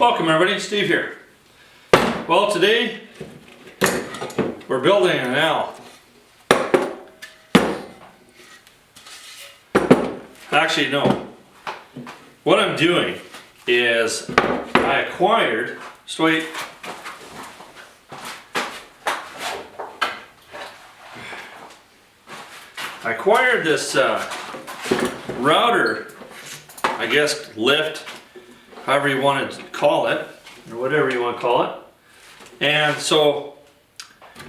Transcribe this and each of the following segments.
Welcome everybody, Steve here. Well, today we're building an L. Actually, no. What I'm doing is I acquired, just wait. I acquired this router, I guess lift, however you want to call it, or whatever you want to call it. And so,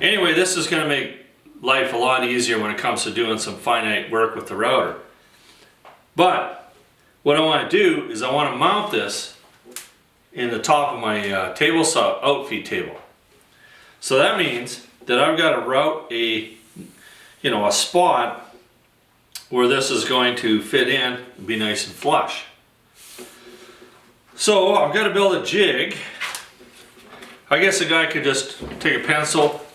anyway, this is going to make life a lot easier when it comes to doing some finite work with the router. But, what I want to do is I want to mount this in the top of my table saw outfeed table. So that means that I've got to route a spot where this is going to fit in and be nice and flush. So I've got to build a jig. I guess a guy could just take a pencil,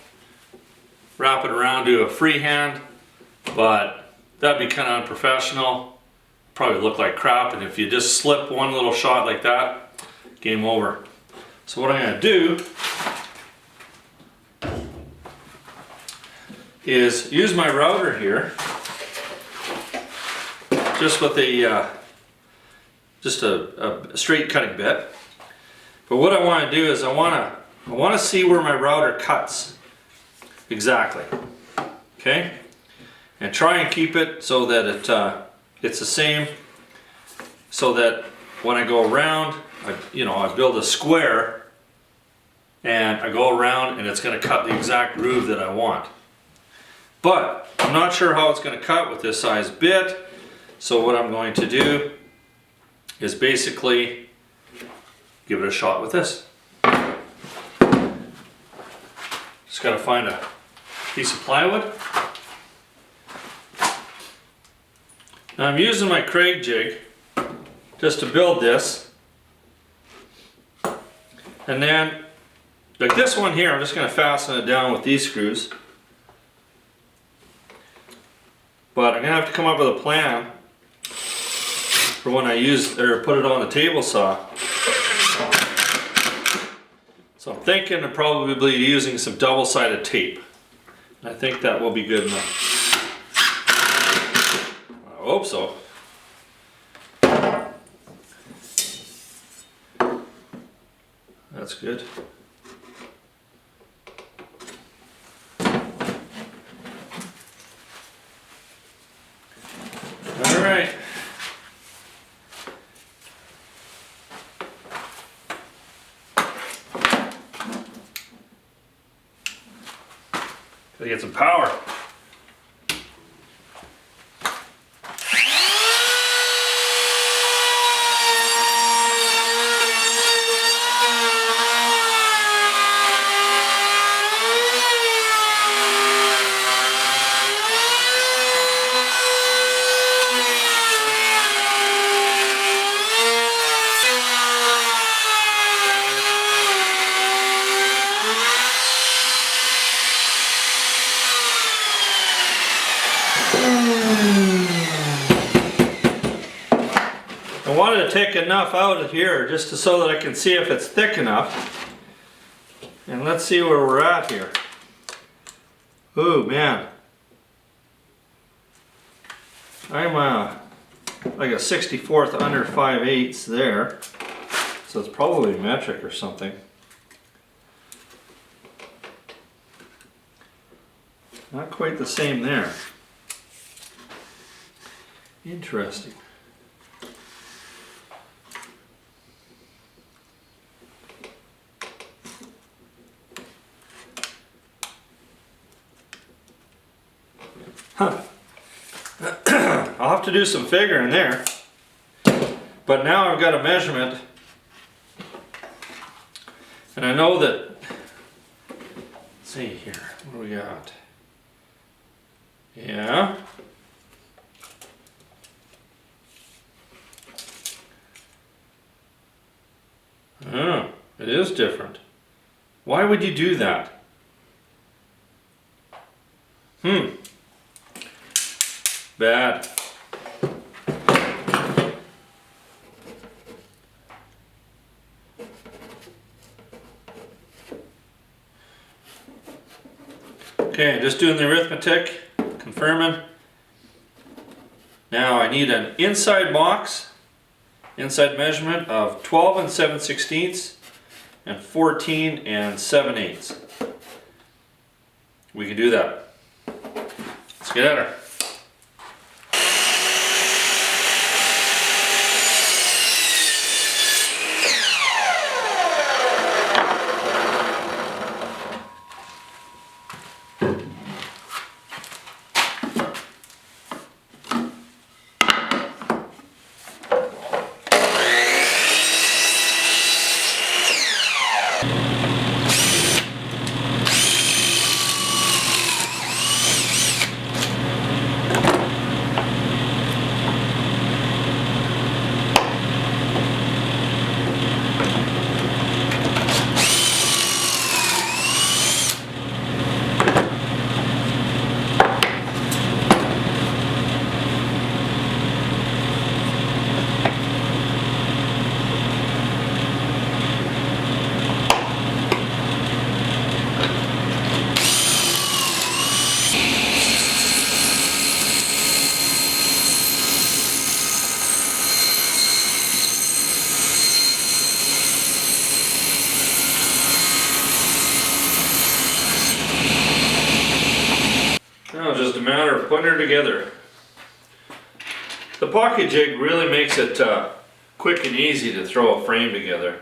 wrap it around, do a freehand, but that'd be kind of unprofessional. Probably look like crap, and if you just slip one little shot like that, game over. So what I'm going to do is use my router here, just with a straight cutting bit. But what I want to do is I want to see where my router cuts exactly. Okay, and try and keep it so that it's the same, so that when I go around, I build a square and I go around and it's going to cut the exact groove that I want. But I'm not sure how it's going to cut with this size bit. So what I'm going to do is basically give it a shot with this. Just got to find a piece of plywood. Now I'm using my Craig jig just to build this. And then, like this one here, I'm just going to fasten it down with these screws. But I'm going to have to come up with a plan for when I put it on the table saw. So I'm thinking of probably using some double-sided tape. I think that will be good enough. I hope so. That's good. All right. Gotta get some power. I wanted to take enough out of here just so that I can see if it's thick enough. And let's see where we're at here. Ooh, man. I'm like a 64th under 5/8 there. So it's probably metric or something. Not quite the same there. Interesting. Huh. I'll have to do some figuring there. But now I've got a measurement. And I know that, let's see here, what do we got? Yeah. Oh, it is different. Why would you do that? Bad. Okay, just doing the arithmetic, confirming. Now I need an inside box, inside measurement of 12 and 7/16 and 14 and 7/8. We can do that. Let's get at her. Now it's just a matter of putting her together. The pocket jig really makes it quick and easy to throw a frame together.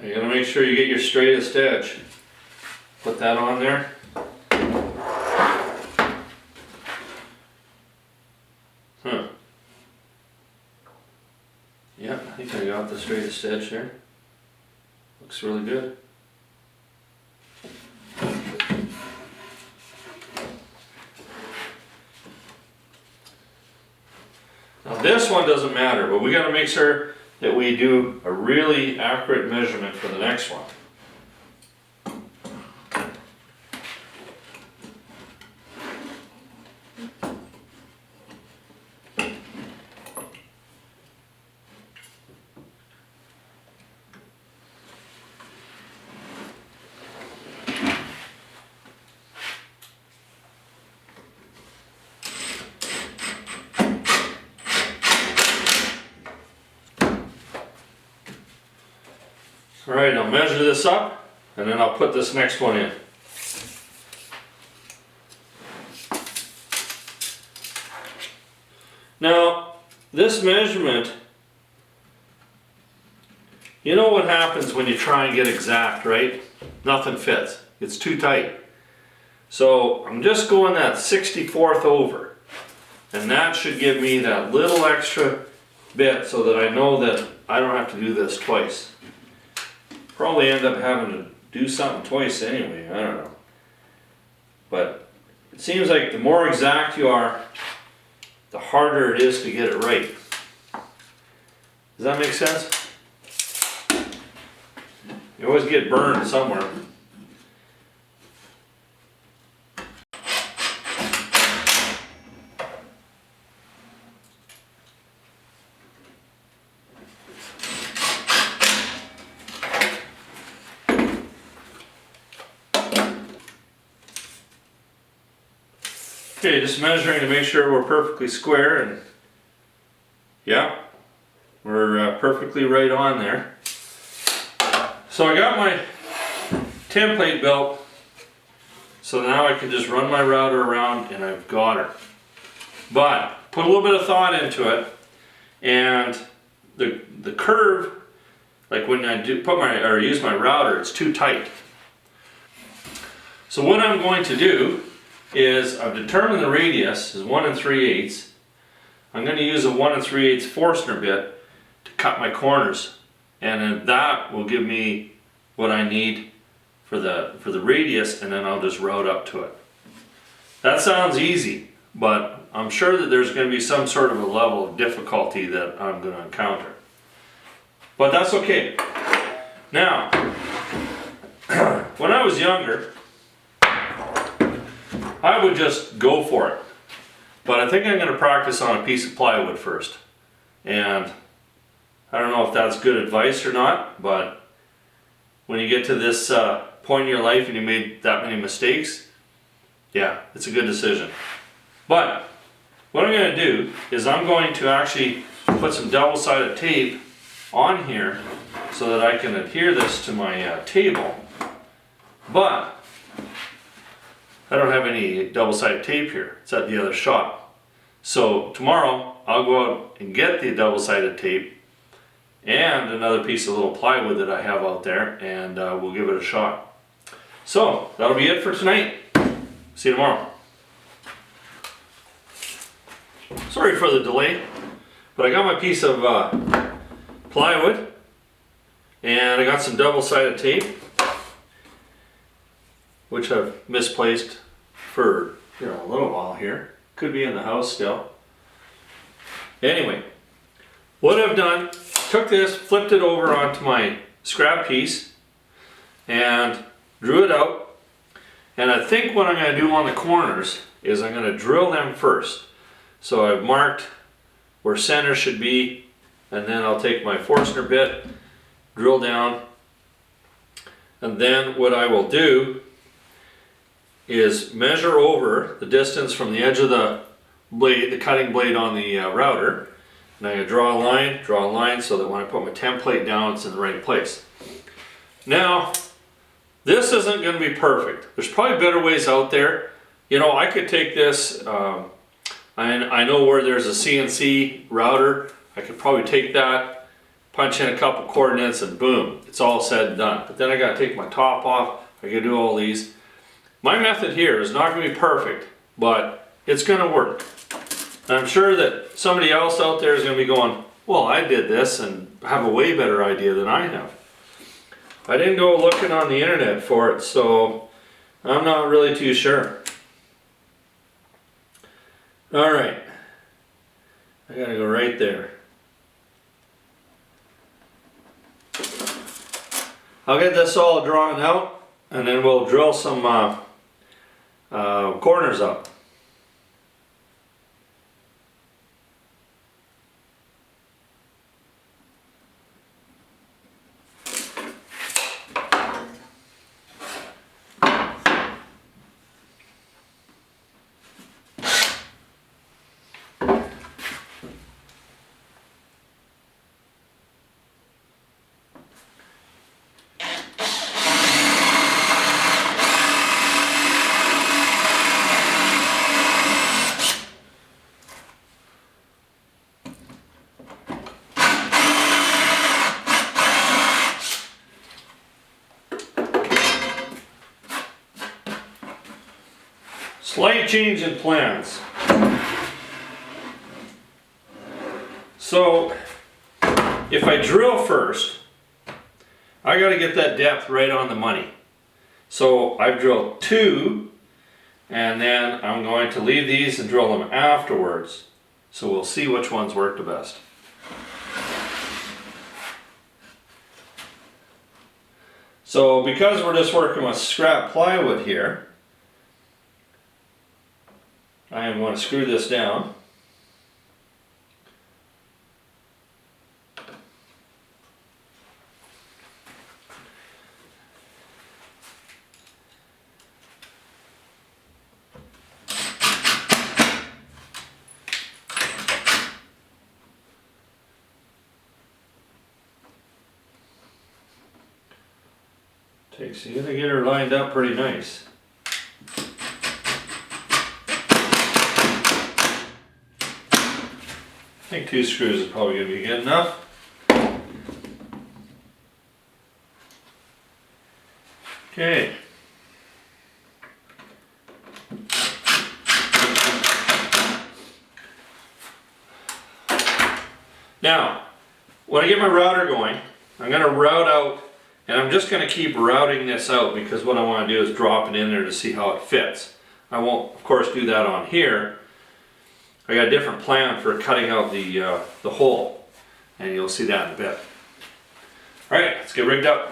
You gotta make sure you get your straightest edge. Put that on there. Yeah, I think I got the straightest edge there. Looks really good. Now this one doesn't matter, but we gotta make sure that we do a really accurate measurement for the next one. Alright, I'll measure this up and then I'll put this next one in. Now, this measurement, you know what happens when you try and get exact, right? Nothing fits. It's too tight. So I'm just going that 64th over, and that should give me that little extra bit so that I know that I don't have to do this twice. Probably end up having to do something twice anyway, I don't know. But it seems like the more exact you are, the harder it is to get it right. Does that make sense? You always get burned somewhere. Okay, just measuring to make sure we're perfectly square, and yeah, we're perfectly right on there. So I got my template built, so now I can just run my router around and I've got her. But put a little bit of thought into it, and the curve, like when I do use my router, it's too tight. So what I'm going to do is I've determined the radius is 1 3/8. I'm going to use a 1 3/8 Forstner bit to cut my corners, and then that will give me what I need for the radius, and then I'll just route up to it. That sounds easy, but I'm sure that there's going to be some sort of a level of difficulty that I'm going to encounter. But that's okay. Now, when I was younger, I would just go for it. But I think I'm going to practice on a piece of plywood first. And I don't know if that's good advice or not, but when you get to this point in your life and you made that many mistakes, yeah, it's a good decision. But what I'm going to do is I'm going to actually put some double-sided tape on here so that I can adhere this to my table. But I don't have any double-sided tape here. It's at the other shop. So tomorrow I'll go out and get the double-sided tape and another piece of little plywood that I have out there, and we'll give it a shot. So that'll be it for tonight. See you tomorrow. Sorry for the delay, but I got my piece of plywood and I got some double-sided tape, which I've misplaced for a little while here. Could be in the house still. Anyway, what I've done, took this, flipped it over onto my scrap piece and drew it out. And I think what I'm going to do on the corners is I'm going to drill them first. So I've marked where center should be, and then I'll take my Forstner bit, drill down, and then what I will do is measure over the distance from the edge of the blade, the cutting blade on the router, and I'm going to draw a line so that when I put my template down it's in the right place. Now, this isn't going to be perfect. There's probably better ways out there. I could take this, I know where there's a CNC router, I could probably take that, punch in a couple coordinates, and boom, it's all said and done. But then I got to take my top off, I got to do all these. My method here is not going to be perfect, but it's going to work. And I'm sure that somebody else out there is going to be going, well, I did this and have a way better idea than I have. I didn't go looking on the internet for it, so I'm not really too sure. Alright, I gotta go right there. I'll get this all drawn out and then we'll drill some corners up. Slight change in plans. So if I drill first, I got to get that depth right on the money. So I've drilled 2, and then I'm going to leave these and drill them afterwards. So we'll see which ones work the best. So because we're just working with scrap plywood here, I am going to screw this down. You gotta get her lined up pretty nice. I think 2 screws is probably gonna be good enough. Okay. Now, when I get my router going, I'm gonna route out. And I'm just going to keep routing this out because what I want to do is drop it in there to see how it fits. I won't, of course, do that on here. I got a different plan for cutting out the hole, and you'll see that in a bit. All right, let's get rigged up.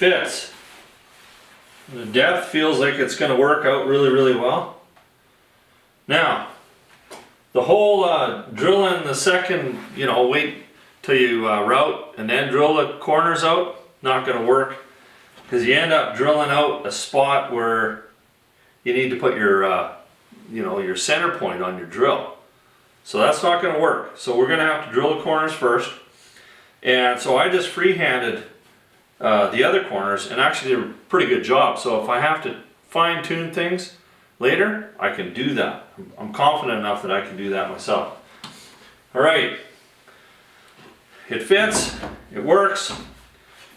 fits. The depth feels like it's going to work out really well. Now, the whole drilling the second, wait till you route and then drill the corners out, not going to work, because you end up drilling out a spot where you need to put your your center point on your drill. So that's not going to work. So we're going to have to drill the corners first. And so I just freehanded the other corners and actually did a pretty good job. So if I have to fine tune things later, I can do that. I'm confident enough that I can do that myself. All right, it fits, it works.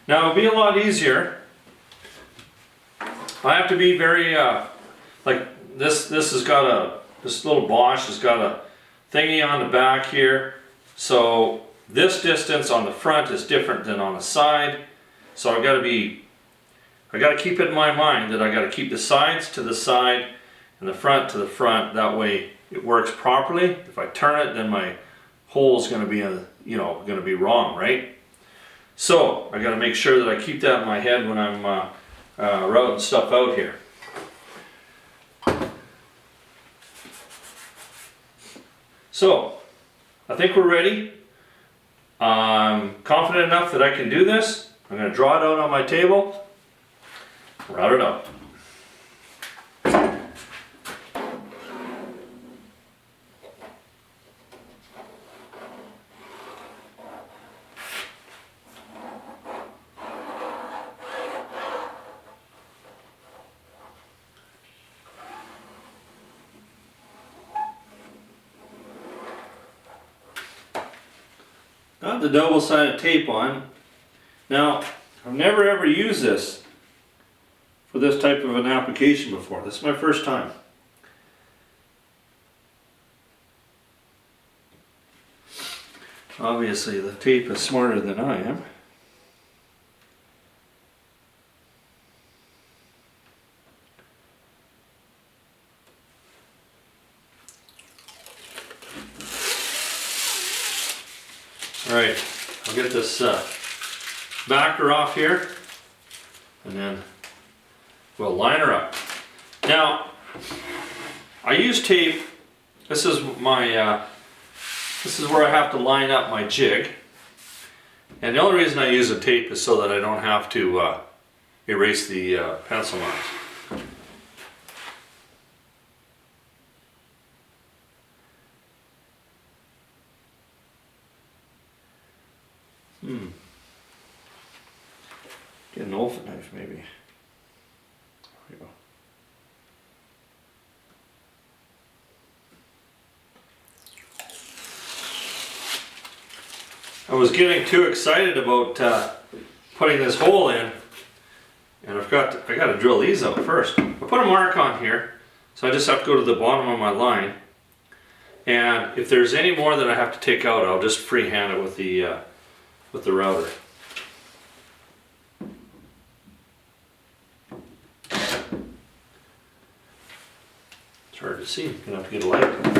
Now it'll be a lot easier. I have to be very, like this has got this little Bosch has got a thingy on the back here. So this distance on the front is different than on the side. So I got to keep it in my mind that I got to keep the sides to the side and the front to the front. That way it works properly. If I turn it, then my hole is going to be going to be wrong, right? So I got to make sure that I keep that in my head when I'm routing stuff out here. So I think we're ready. I'm confident enough that I can do this. I'm going to draw it out on my table, route it out. Got the double-sided tape on. Now, I've never ever used this for this type of an application before. This is my first time. Obviously, the tape is smarter than I am. Alright, I'll get this backer off here and then we'll line her up. Now, I use tape. This is my this is where I have to line up my jig. And the only reason I use a tape is so that I don't have to erase the pencil marks. Get an Outfeed knife maybe. There we go. I was getting too excited about putting this hole in, and I got to drill these out first. I put a mark on here, so I just have to go to the bottom of my line, and if there's any more that I have to take out, I'll just freehand it with the router. It's hard to see. Gonna have to get a light.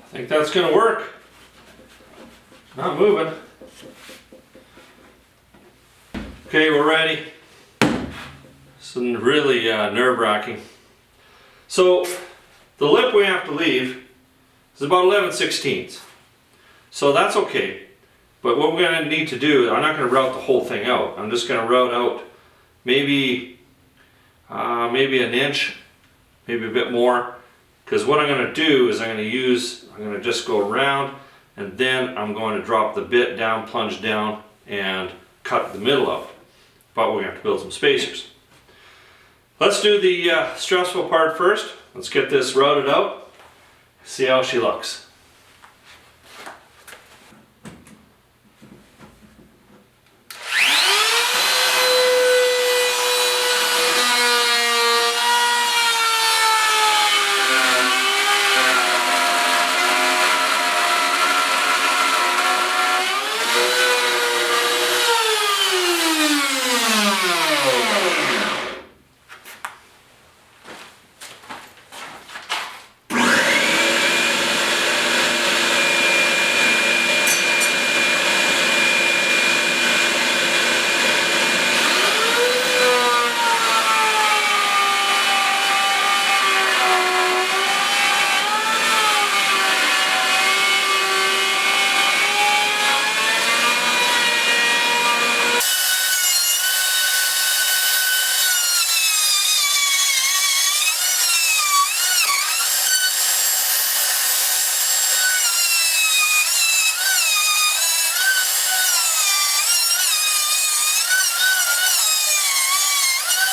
I think that's gonna work. Not moving. Okay, we're ready. It's really nerve-wracking. So the lip we have to leave is about 11/16. So that's okay. But what we're gonna need to do, I'm not gonna route the whole thing out. I'm just gonna route out maybe an inch, maybe a bit more. Because what I'm gonna do is I'm gonna just go around, and then I'm going to drop the bit down, plunge down, and cut the middle out. But we're gonna have to build some spacers. Let's do the stressful part first. Let's get this routed out, see how she looks.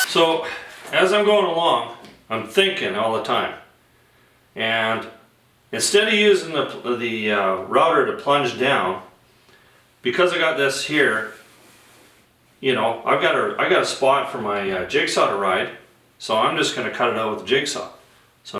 So as I'm going along, I'm thinking all the time. And instead of using the router to plunge down, because I got this here, you know, I got a spot for my jigsaw to ride, so I'm just going to cut it out with the jigsaw. So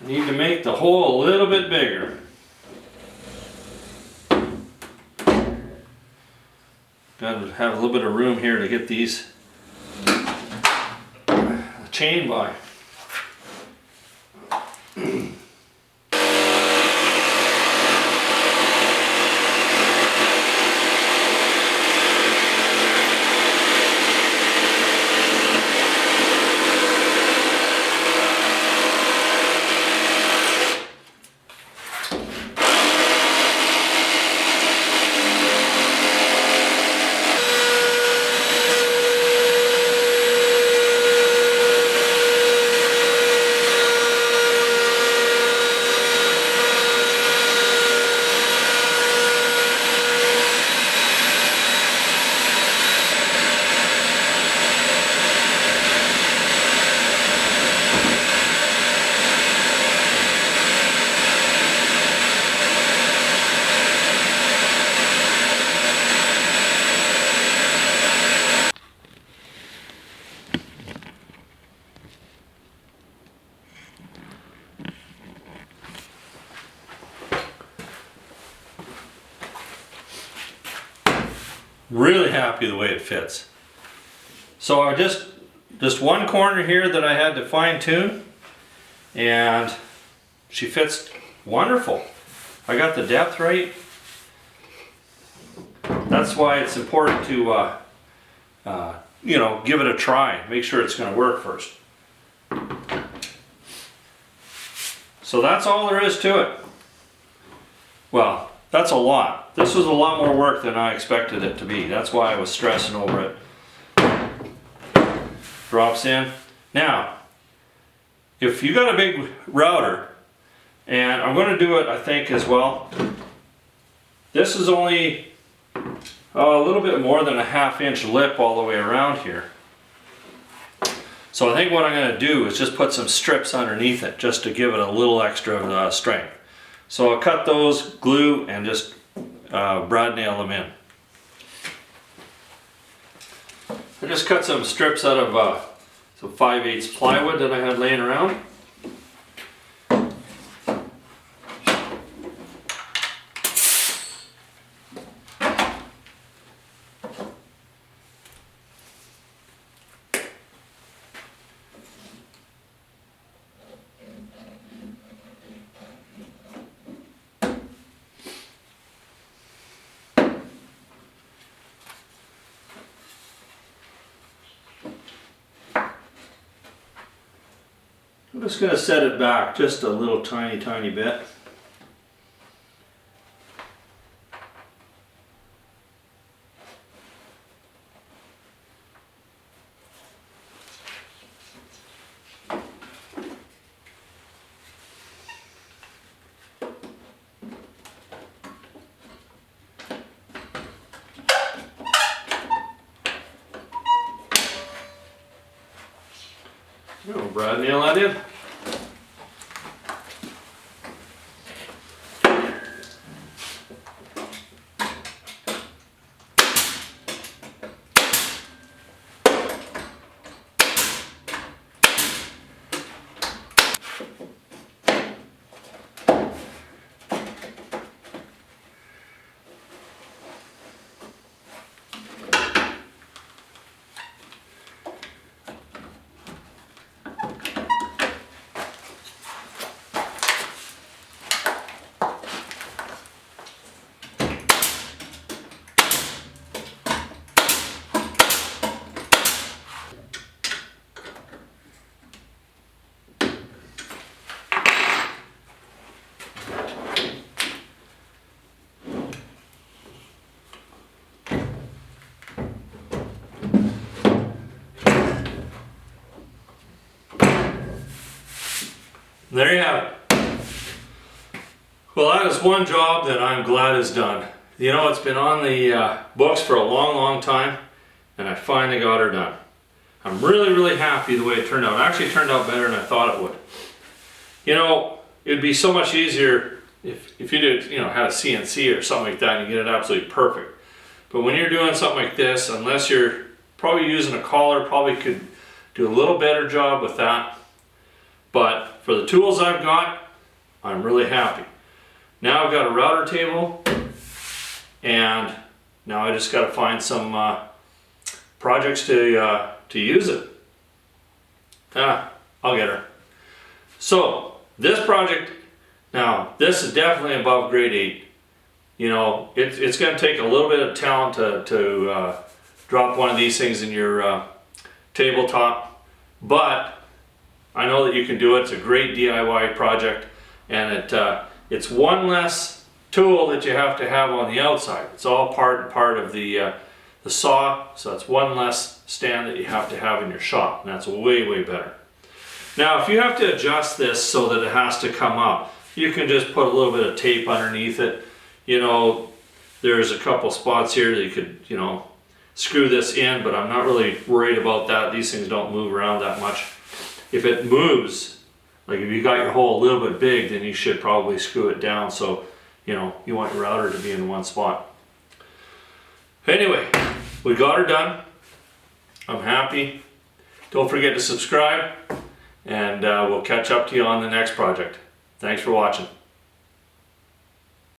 I need to make the hole a little bit bigger. Got to have a little bit of room here to get these chain by. Really happy the way it fits. So I just one corner here that I had to fine tune, and she fits wonderful. I got the depth right. That's why it's important to you know, give it a try. Make sure it's going to work first. So that's all there is to it. Well, that's a lot. This was a lot more work than I expected it to be. That's why I was stressing over it. Drops in. Now, if you got a big router, and I'm going to do it, I think, as well. This is only a little bit more than a 1/2 inch lip all the way around here. So I think what I'm going to do is just put some strips underneath it just to give it a little extra strength. So I'll cut those, glue, and just brad nail them in. I just cut some strips out of some 5/8 plywood that I had laying around. I'm just going to set it back just a little tiny bit. Brad nail that in. There you have it. Well, that is one job that I'm glad is done. You know, it's been on the books for a long time, and I finally got her done. I'm really happy the way it turned out. It actually turned out better than I thought it would. You know, it'd be so much easier if you did, you know, had a CNC or something like that and you get it absolutely perfect. But when you're doing something like this, unless you're probably using a collar, probably could do a little better job with that. But for the tools I've got, I'm really happy. Now I've got a router table, and now I just got to find some projects to use it. I'll get her. So this project, now this is definitely above grade 8. You know, it's going to take a little bit of talent to drop one of these things in your tabletop, but I know that you can do it. It's a great DIY project, and it's one less tool that you have to have on the outside. It's all part of the saw, so it's one less stand that you have to have in your shop, and that's way better. Now, if you have to adjust this so that it has to come up, you can just put a little bit of tape underneath it. You know, there's a couple spots here that you could, you know, screw this in, but I'm not really worried about that. These things don't move around that much. If it moves, like if you got your hole a little bit big, then you should probably screw it down so, you know, you want your router to be in one spot. Anyway, we got her done. I'm happy. Don't forget to subscribe, and we'll catch up to you on the next project. Thanks for watching.